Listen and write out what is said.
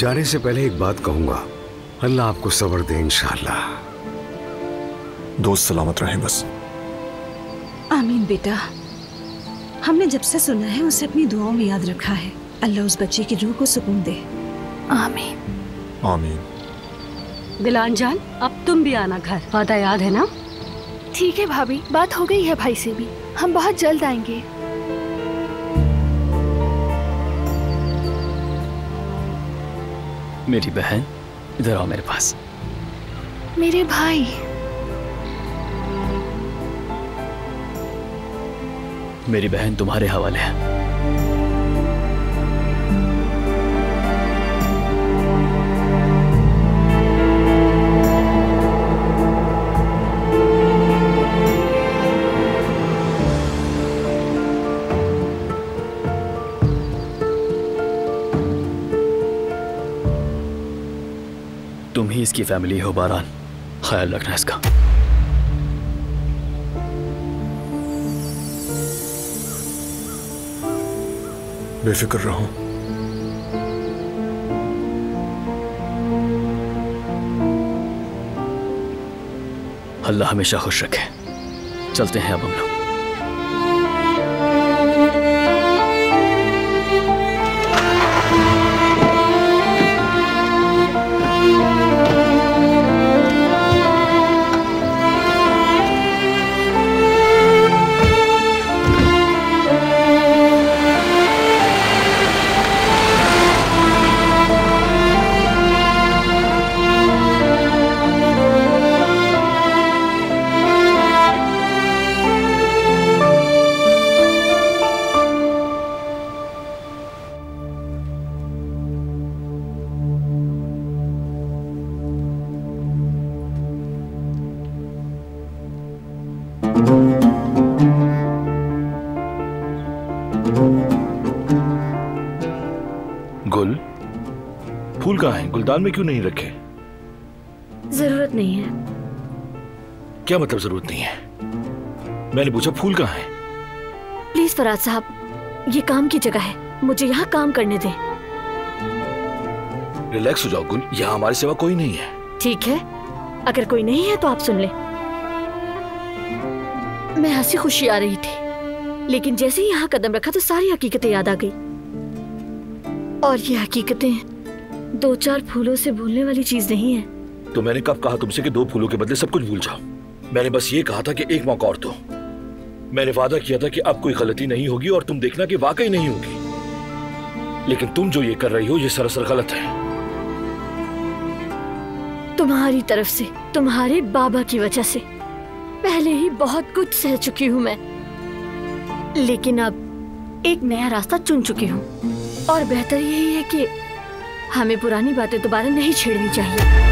जाने से पहले एक बात कहूंगा, अल्लाह आपको सब्र दे इंशाअल्लाह। दोस्त सलामत रहे बस। आमीन बेटा, हमने जब से सुना है उसे अपनी दुआओं में याद रखा है। अल्लाह उस बच्चे की रूह को सुकून दे। आमीन आमीन। दिलान जान, अब तुम भी आना घर, वादा याद है ना? ठीक है भाभी, बात हो गई है भाई से भी, हम बहुत जल्द आएंगे। मेरी बहन, इधर आओ मेरे पास। मेरे भाई। मेरी बहन तुम्हारे हवाले है। तुम ही इसकी फैमिली हो बारान, ख्याल रखना इसका। बेफिक्र रहो। अल्लाह हमेशा खुश रखे। चलते हैं अब हम लोग। गुल, फूल कहाँ हैं? गुलदान में क्यों नहीं रखे? जरूरत नहीं है। क्या मतलब जरूरत नहीं है? मैंने पूछा फूल कहाँ हैं? प्लीज फराज साहब, ये काम की जगह है, मुझे यहाँ काम करने दें। रिलैक्स हो जाओ गुल, यहाँ हमारे सिवा कोई नहीं है। ठीक है, अगर कोई नहीं है तो आप सुन लें। मैं हंसी खुशी आ रही थी, लेकिन जैसे ही यहाँ कदम रखा तो सारी हकीकतें याद आ गई। और ये हकीकतें दो चार फूलों से भूलने वाली चीज नहीं है। तो मैंने कब कहा तुमसे कि 2 फूलों के बदले सब कुछ भूल जाओ? मैंने बस ये कहा था कि एक मौका और दो। मैंने वादा किया था कि अब कोई गलती नहीं होगी और तुम देखना कि वाकई नहीं होगी। लेकिन तुम जो ये कर रही हो ये सरासर गलत है। तुम्हारी तरफ से, तुम्हारे बाबा की वजह से पहले ही बहुत कुछ सह चुकी हूँ मैं, लेकिन अब एक नया रास्ता चुन चुकी हूँ और बेहतर यही है कि हमें पुरानी बातें दोबारा नहीं छेड़नी चाहिए।